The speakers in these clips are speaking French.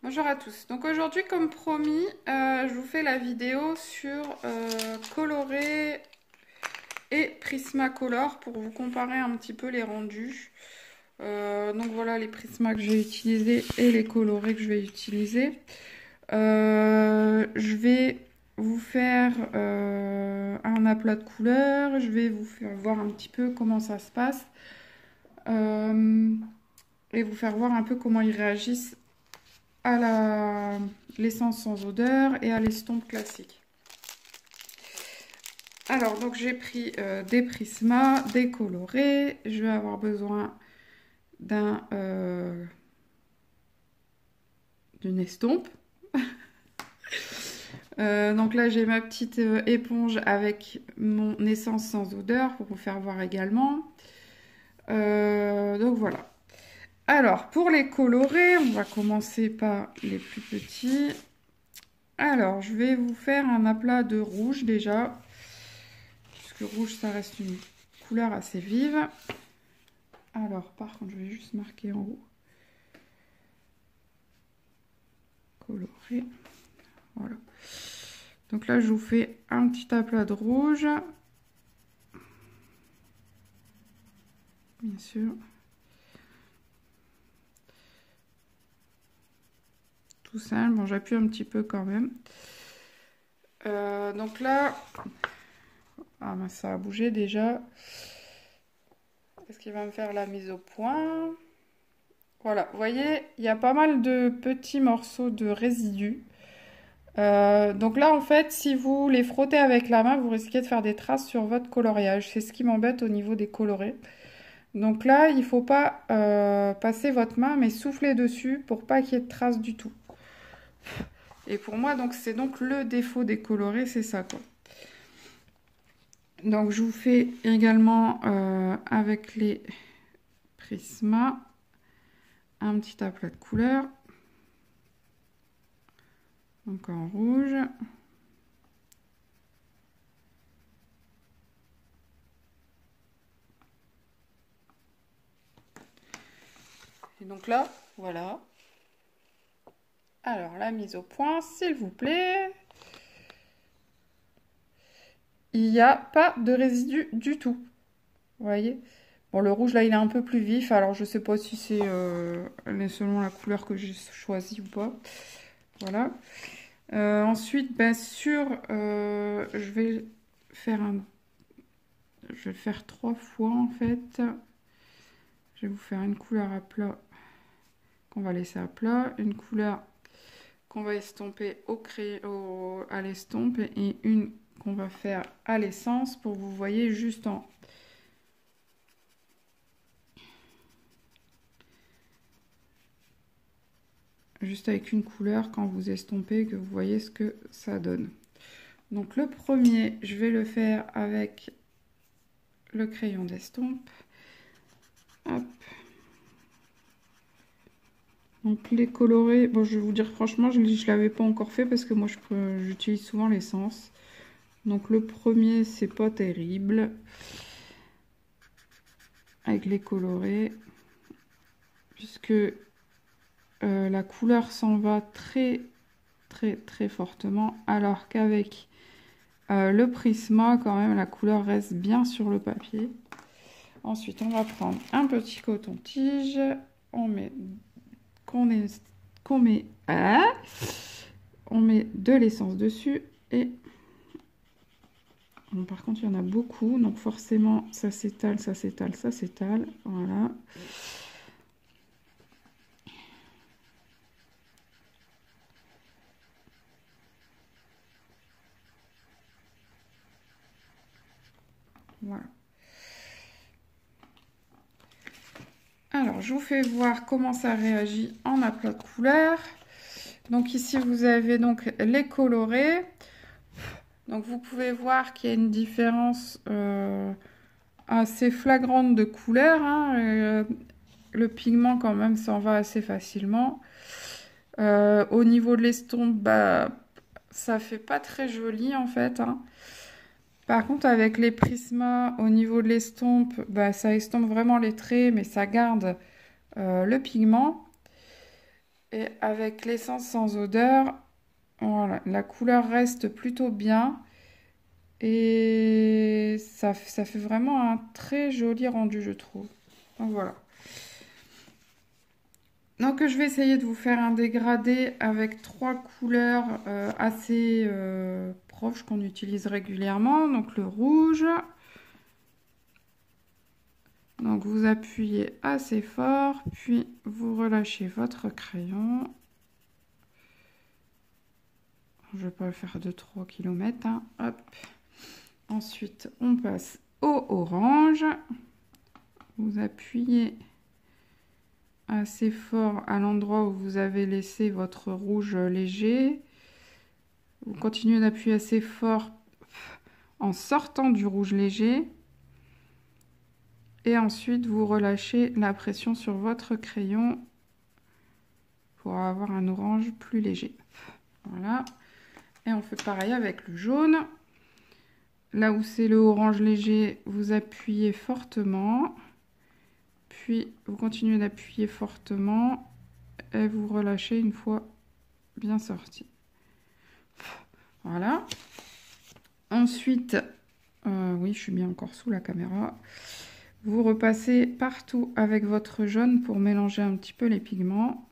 Bonjour à tous. Donc aujourd'hui, comme promis, je vous fais la vidéo sur Coloré et Prismacolor pour vous comparer un petit peu les rendus. Donc voilà les Prisma que je vais utiliser et les colorés que je vais utiliser. Je vais vous faire un aplat de couleurs. Je vais vous faire voir un petit peu comment ça se passe. Et vous faire voir un peu comment ils réagissent à l'essence sans odeur et à l'estompe classique. Alors, donc j'ai pris des prismas, des colorés. Je vais avoir besoin d'une estompe. Donc là, j'ai ma petite éponge avec mon essence sans odeur pour vous faire voir également. Donc voilà. Alors, pour les colorés, on va commencer par les plus petits. Alors, je vais vous faire un aplat de rouge déjà. Puisque rouge, ça reste une couleur assez vive. Alors, par contre, je vais juste marquer en haut. Coloré. Voilà. Donc là, je vous fais un petit aplat de rouge. Bien sûr. Tout simple. Bon, j'appuie un petit peu quand même. Donc là... Ah, ben, ça a bougé déjà. Est-ce qu'il va me faire la mise au point? Voilà, vous voyez, il y a pas mal de petits morceaux de résidus. Donc là, en fait, si vous les frottez avec la main, vous risquez de faire des traces sur votre coloriage. C'est ce qui m'embête au niveau des colorés. Donc là, il ne faut pas passer votre main, mais souffler dessus pour pas qu'il y ait de traces du tout. Et pour moi, donc c'est donc le défaut des colorés, c'est ça, quoi. Donc je vous fais également avec les Prisma un petit aplat de couleur. Donc en rouge. Et donc là, voilà. Alors la mise au point, s'il vous plaît. Il n'y a pas de résidus du tout. Vous voyez? Bon, le rouge là, il est un peu plus vif. Alors je sais pas si c'est selon la couleur que j'ai choisie ou pas. Voilà. Ensuite, bien sûr, je vais le faire 3 fois en fait. Je vais vous faire une couleur à plat qu'on va laisser à plat, une couleur qu'on va estomper à l'estompe et une qu'on va faire à l'essence pour que vous voyez juste en... Juste avec une couleur quand vous estompez, que vous voyez ce que ça donne. Donc le premier, je vais le faire avec le crayon d'estompe. Hop. Donc les colorés, bon je vais vous dire franchement, je ne l'avais pas encore fait parce que moi j'utilise souvent l'essence. Donc le premier, c'est pas terrible. Avec les colorés. Puisque la couleur s'en va très fortement. Alors qu'avec le Prisma, quand même, la couleur reste bien sur le papier. Ensuite, on va prendre un petit coton-tige. On met de l'essence dessus et bon, par contre il y en a beaucoup, donc forcément ça s'étale, ça s'étale, ça s'étale. Voilà. Voilà. Alors, je vous fais voir comment ça réagit en aplat de couleur. Donc ici, vous avez donc les colorés. Donc vous pouvez voir qu'il y a une différence assez flagrante de couleur. Hein, le pigment quand même s'en va assez facilement. Au niveau de l'estompe, bah, ça fait pas très joli en fait. Hein. Par contre, avec les prismas, au niveau de l'estompe, bah, ça estompe vraiment les traits, mais ça garde le pigment. Et avec l'essence sans odeur, voilà, la couleur reste plutôt bien. Et ça fait vraiment un très joli rendu, je trouve. Donc voilà. Donc je vais essayer de vous faire un dégradé avec 3 couleurs assez proches qu'on utilise régulièrement. Donc le rouge. Donc vous appuyez assez fort, puis vous relâchez votre crayon. Je ne vais pas le faire de 3 km. Hein. Hop. Ensuite, on passe au orange. Vous appuyez assez fort à l'endroit où vous avez laissé votre rouge léger. Vous continuez d'appuyer assez fort en sortant du rouge léger. Et ensuite, vous relâchez la pression sur votre crayon pour avoir un orange plus léger. Voilà. Et on fait pareil avec le jaune. Là où c'est le orange léger, vous appuyez fortement. Puis, vous continuez d'appuyer fortement. Et vous relâchez une fois bien sorti. Voilà. Ensuite, oui, je suis bien encore sous la caméra. Vous repassez partout avec votre jaune pour mélanger un petit peu les pigments.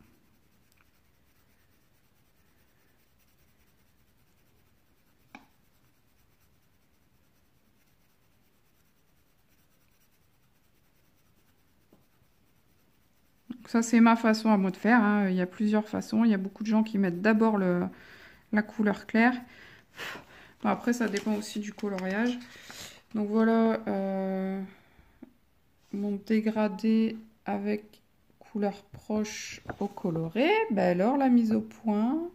Donc ça, c'est ma façon à moi de faire. Hein. Il y a plusieurs façons. Il y a beaucoup de gens qui mettent d'abord la couleur claire. Bon, après, ça dépend aussi du coloriage. Donc voilà mon dégradé avec couleur proche au coloré. Ben alors, la mise au point. Vous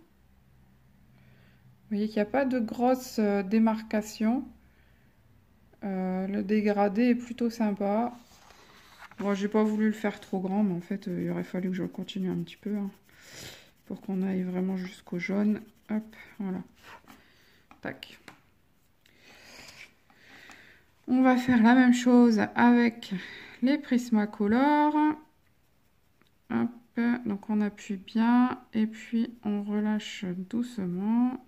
voyez qu'il n'y a pas de grosse démarcation. Le dégradé est plutôt sympa. Bon, j'ai pas voulu le faire trop grand, mais en fait, il aurait fallu que je continue un petit peu hein, pour qu'on aille vraiment jusqu'au jaune. Hop, voilà. Tac. On va faire la même chose avec les Prismacolor. Hop, donc on appuie bien et puis on relâche doucement.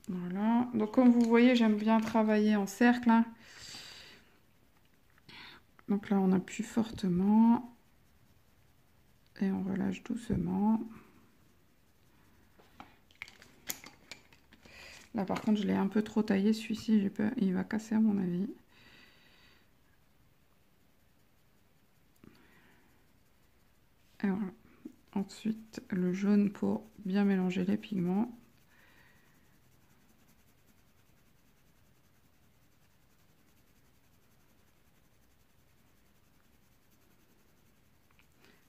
Voilà. Donc comme vous voyez, j'aime bien travailler en cercle. Hein. Donc là, on appuie fortement et on relâche doucement. Là, par contre, je l'ai un peu trop taillé. Celui-ci, j'ai peur, il va casser à mon avis. Et voilà. Ensuite, le jaune pour bien mélanger les pigments.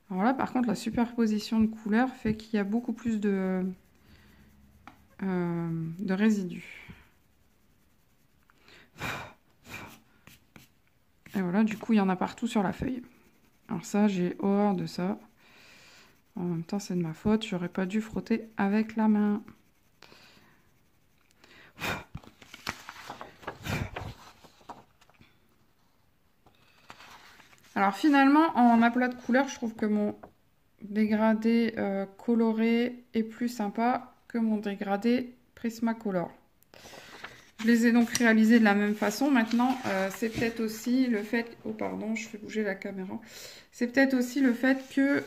Alors là, par contre, la superposition de couleurs fait qu'il y a beaucoup plus de résidus. Et voilà, du coup, il y en a partout sur la feuille. Alors ça, j'ai horreur de ça. En même temps, c'est de ma faute. J'aurais pas dû frotter avec la main. Alors finalement, en aplat de couleurs, je trouve que mon dégradé coloré est plus sympa que mon dégradé Prismacolor. Je les ai donc réalisés de la même façon. Maintenant, c'est peut-être aussi le fait... Oh pardon, je fais bouger la caméra. C'est peut-être aussi le fait que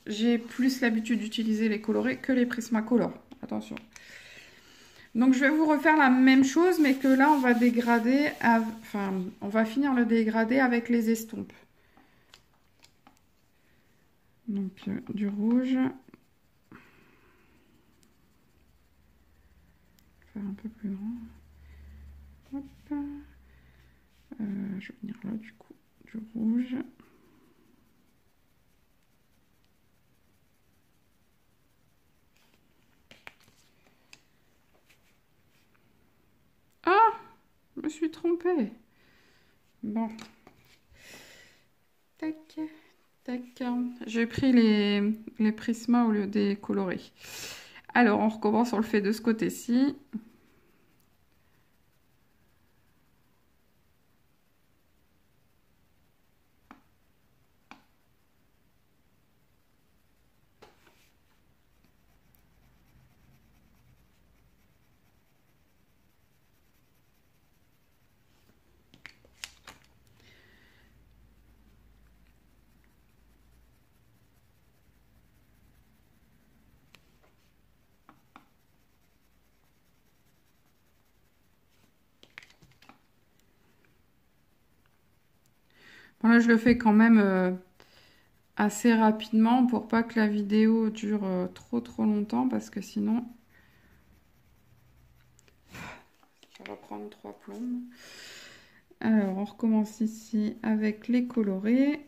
j'ai plus l'habitude d'utiliser les colorés que les Prismacolor. Attention. Donc je vais vous refaire la même chose, mais que là on va dégrader, enfin on va finir le dégradé avec les estompes. Donc du rouge. Faire un peu plus grand. Hop. Je vais venir là du coup, du rouge. Ah, je me suis trompée. Bon. Tac, tac. J'ai pris les Prisma au lieu des colorés. Alors, on recommence, on le fait de ce côté-ci. Bon, là, je le fais quand même assez rapidement pour pas que la vidéo dure trop longtemps parce que sinon, ça va prendre 3 plombes. Alors, on recommence ici avec les colorés.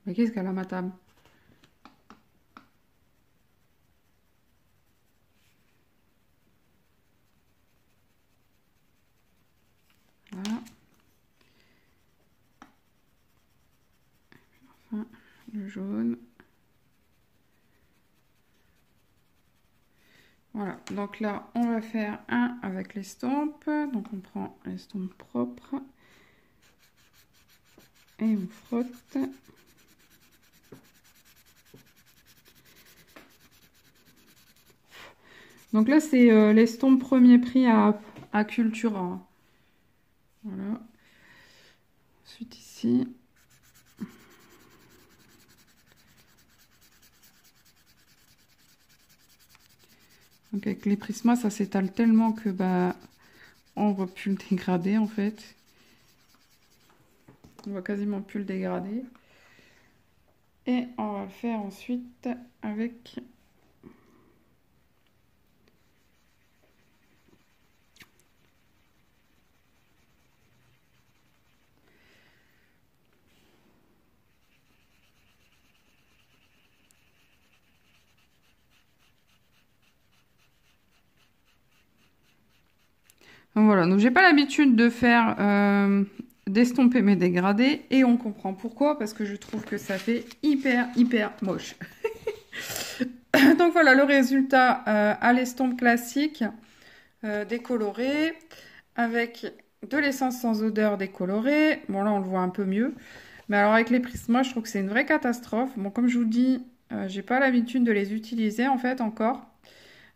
Mais qu'est-ce qu'elle a, ma table? Voilà. Enfin, le jaune. Voilà, donc là, on va faire un avec l'estompe. Donc, on prend l'estompe propre et on frotte. Donc là, c'est l'estompe premier prix à Cultura. Voilà. Ensuite, ici. Donc avec les Prisma, ça s'étale tellement que bah on voit plus le dégradé en fait. On voit quasiment plus le dégradé. Et on va le faire ensuite avec donc voilà, donc j'ai pas l'habitude de faire d'estomper mes dégradés et on comprend pourquoi, parce que je trouve que ça fait hyper moche. Donc voilà le résultat à l'estompe classique décoloré avec de l'essence sans odeur décolorée. Bon là on le voit un peu mieux, mais alors avec les Prisma je trouve que c'est une vraie catastrophe. Bon comme je vous dis, j'ai pas l'habitude de les utiliser en fait encore.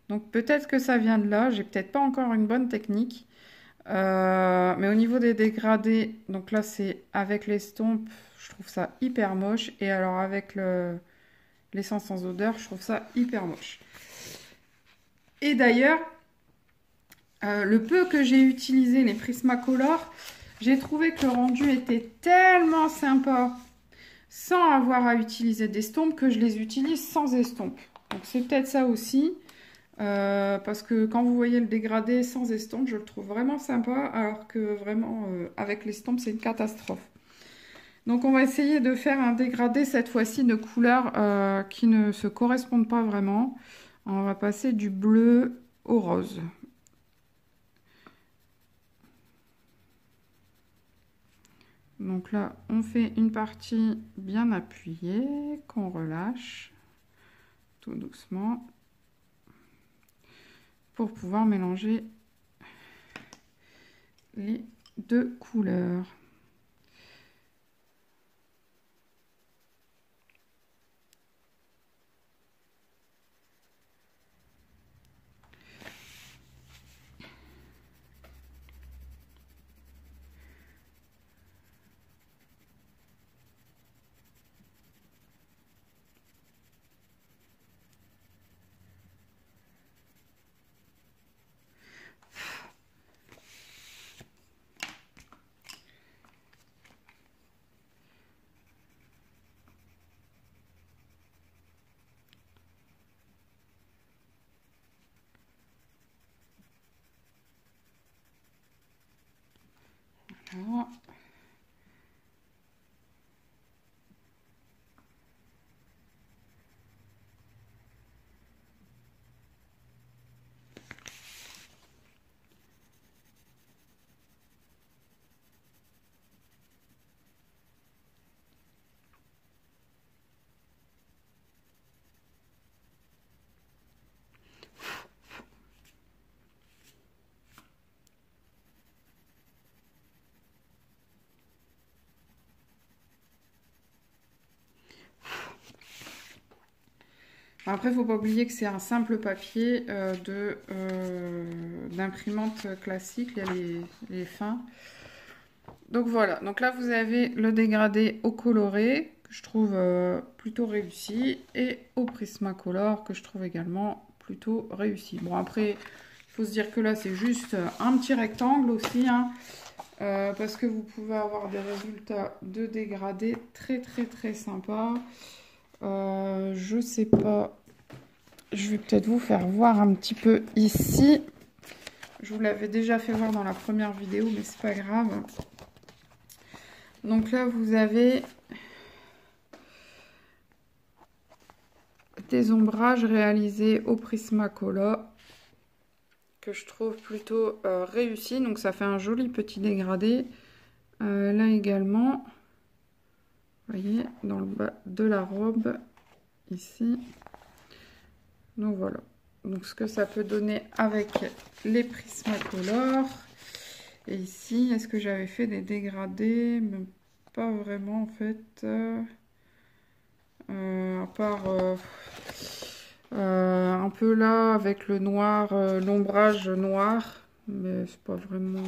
Donc peut-être que ça vient de là, j'ai peut-être pas encore une bonne technique. Mais au niveau des dégradés, donc là c'est avec l'estompe, je trouve ça hyper moche. Et alors avec l'essence sans odeur, je trouve ça hyper moche. Et d'ailleurs, le peu que j'ai utilisé les Prismacolor, j'ai trouvé que le rendu était tellement sympa sans avoir à utiliser d'estompe que je les utilise sans estompe. Donc c'est peut-être ça aussi. Parce que quand vous voyez le dégradé sans estompe, je le trouve vraiment sympa, alors que vraiment avec l'estompe c'est une catastrophe. Donc on va essayer de faire un dégradé cette fois-ci de couleurs qui ne se correspondent pas vraiment. On va passer du bleu au rose. Donc là on fait une partie bien appuyée qu'on relâche tout doucement pour pouvoir mélanger les deux couleurs. Après, il ne faut pas oublier que c'est un simple papier d'imprimante classique, il y a les fins. Donc voilà, donc là vous avez le dégradé au coloré, que je trouve plutôt réussi, et au Prismacolor, que je trouve également plutôt réussi. Bon après, il faut se dire que là c'est juste un petit rectangle aussi, hein, parce que vous pouvez avoir des résultats de dégradé très sympas. Je sais pas, je vais peut-être vous faire voir un petit peu ici. Je vous l'avais déjà fait voir dans la première vidéo, mais c'est pas grave. Donc là, vous avez des ombrages réalisés au Prismacolor que je trouve plutôt réussis. Donc ça fait un joli petit dégradé. Là également, vous voyez, dans le bas de la robe, ici. Donc voilà. Donc ce que ça peut donner avec les Prismacolor. Et ici, est-ce que j'avais fait des dégradés? Même pas vraiment en fait. À part un peu là avec le noir, l'ombrage noir. Mais c'est pas vraiment...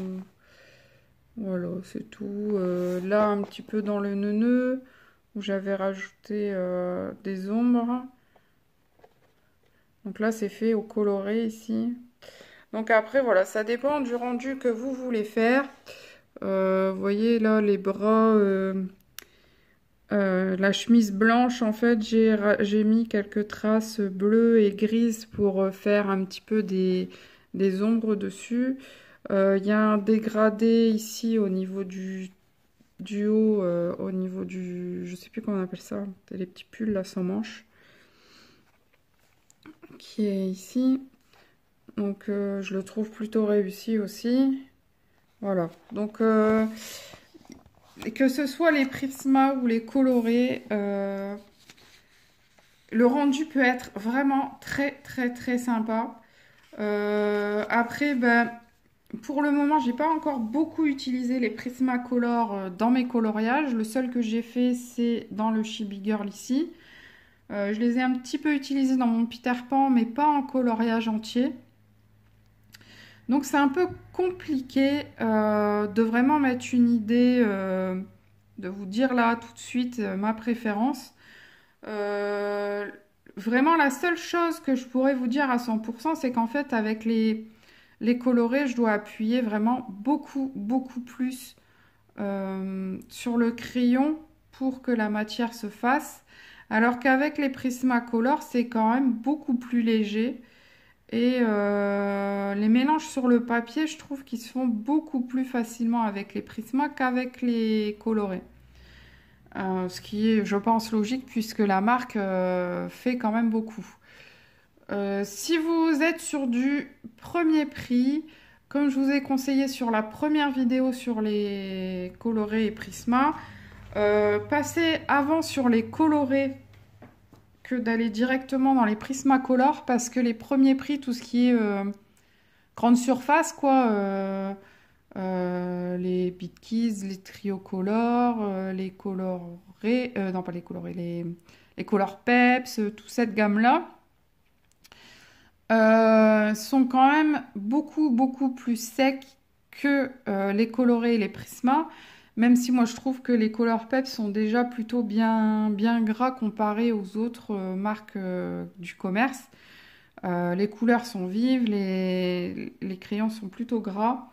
Voilà, c'est tout. Là, un petit peu dans le neuneu, où j'avais rajouté des ombres. Donc là, c'est fait au coloré ici. Donc après, voilà, ça dépend du rendu que vous voulez faire. Vous voyez là, les bras, la chemise blanche, en fait, j'ai mis quelques traces bleues et grises pour faire un petit peu des ombres dessus. Il y a un dégradé ici au niveau du haut, au niveau du... Je sais plus comment on appelle ça, les petits pulls là sans manches. Qui est ici. Donc je le trouve plutôt réussi aussi. Voilà. Donc que ce soit les Prisma ou les colorés, le rendu peut être vraiment très sympa. Après, ben, pour le moment, j'ai pas encore beaucoup utilisé les Prismacolor dans mes coloriages. Le seul que j'ai fait, c'est dans le Chibi Girl ici. Je les ai un petit peu utilisés dans mon Peter Pan, mais pas en coloriage entier. Donc c'est un peu compliqué de vraiment mettre une idée, de vous dire là tout de suite ma préférence. Vraiment la seule chose que je pourrais vous dire à 100%, c'est qu'en fait avec les colorés, je dois appuyer vraiment beaucoup plus sur le crayon pour que la matière se fasse. Alors qu'avec les Prismacolor, c'est quand même beaucoup plus léger. Et les mélanges sur le papier, je trouve qu'ils se font beaucoup plus facilement avec les Prisma qu'avec les colorés. Ce qui est, je pense, logique puisque la marque fait quand même beaucoup. Si vous êtes sur du premier prix, comme je vous ai conseillé sur la première vidéo sur les colorés et Prisma, passez avant sur les colorés que d'aller directement dans les Prismacolor parce que les premiers prix, tout ce qui est grande surface, quoi, les Bitkeys, les Triocolor, les colorés, non pas les colorés, les Color Peps, toute cette gamme-là, sont quand même beaucoup plus secs que les colorés et les Prisma. Même si moi je trouve que les Color Pep sont déjà plutôt bien gras comparés aux autres marques du commerce. Les couleurs sont vives, les crayons sont plutôt gras.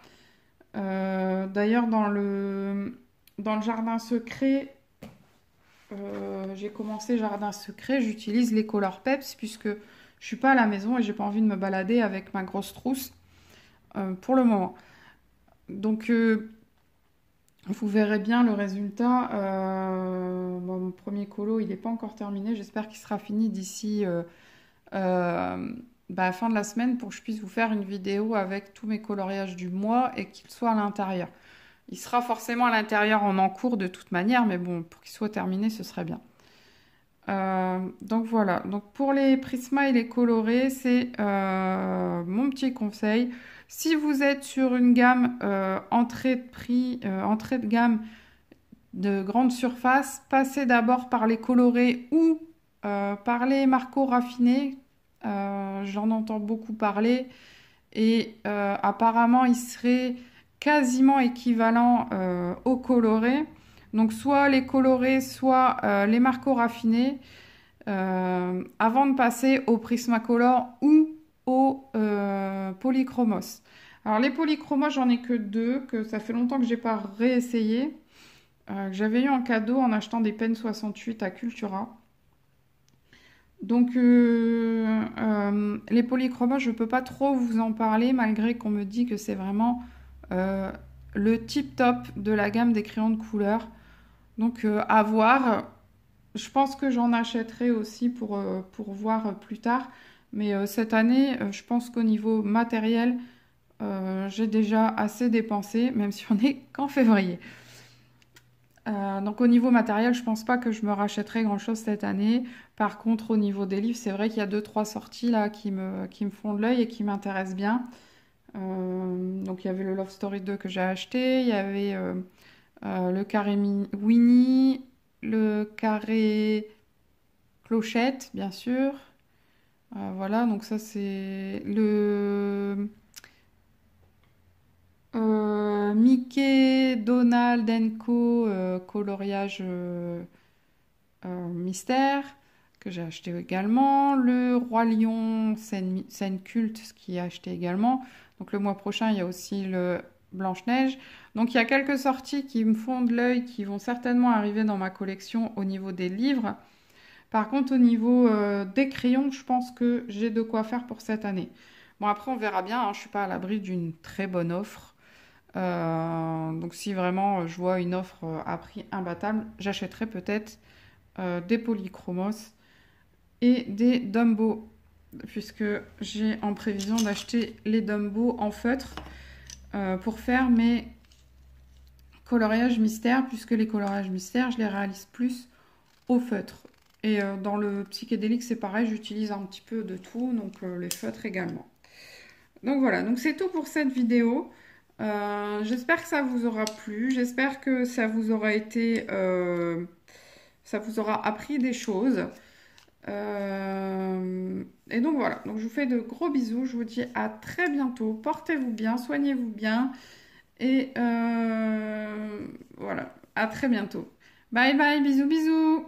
D'ailleurs dans le jardin secret, j'ai commencé jardin secret, j'utilise les Color Peps puisque je suis pas à la maison et j'ai pas envie de me balader avec ma grosse trousse pour le moment. Donc vous verrez bien le résultat. Bon, mon premier colo, il n'est pas encore terminé. J'espère qu'il sera fini d'ici la fin de la semaine pour que je puisse vous faire une vidéo avec tous mes coloriages du mois et qu'il soit à l'intérieur. Il sera forcément à l'intérieur en encours de toute manière, mais bon, pour qu'il soit terminé, ce serait bien. Donc voilà. Donc pour les Prisma et les colorés, c'est mon petit conseil. Si vous êtes sur une gamme entrée de prix, entrée de gamme de grande surface, passez d'abord par les colorés ou parler Marco raffiné, j'en entends beaucoup parler et apparemment il serait quasiment équivalent au coloré. Donc soit les colorés, soit les Marco raffinés avant de passer au Prismacolor ou au Polychromos. Alors les Polychromos, j'en ai que deux, que ça fait longtemps que j'ai pas réessayé. Que j'avais eu en cadeau en achetant des Pen 68 à Cultura. Donc les polychromos, je peux pas trop vous en parler malgré qu'on me dit que c'est vraiment le tip top de la gamme des crayons de couleur. Donc à voir. Je pense que j'en achèterai aussi pour voir plus tard. Mais cette année, je pense qu'au niveau matériel, j'ai déjà assez dépensé, même si on est qu'en février. Donc au niveau matériel, je pense pas que je me rachèterai grand-chose cette année. Par contre, au niveau des livres, c'est vrai qu'il y a 2-3 sorties là qui me font de l'œil et qui m'intéressent bien. Donc il y avait le Love Story 2 que j'ai acheté, il y avait le carré Winnie, le carré Clochette, bien sûr. Voilà, donc ça c'est le Mickey, Donald Co, coloriage mystère, que j'ai acheté également. Le Roi Lion, scène culte, ce qui est acheté également. Donc le mois prochain, il y a aussi le Blanche-Neige. Donc il y a quelques sorties qui me font de l'œil, qui vont certainement arriver dans ma collection au niveau des livres. Par contre, au niveau des crayons, je pense que j'ai de quoi faire pour cette année. Bon, après, on verra bien, hein, je ne suis pas à l'abri d'une très bonne offre. Donc si vraiment je vois une offre à prix imbattable, j'achèterai peut-être des polychromos et des Dumbo, puisque j'ai en prévision d'acheter les Dumbo en feutre pour faire mes coloriages mystères, puisque les coloriages mystères, je les réalise plus au feutre. Et dans le psychédélique, c'est pareil, j'utilise un petit peu de tout, donc les feutres également. Donc voilà, donc c'est tout pour cette vidéo. J'espère que ça vous aura plu, j'espère que ça vous aura été, ça vous aura appris des choses. Et donc voilà, donc je vous fais de gros bisous, je vous dis à très bientôt, portez-vous bien, soignez-vous bien, et voilà, à très bientôt. Bye bye, bisous bisous.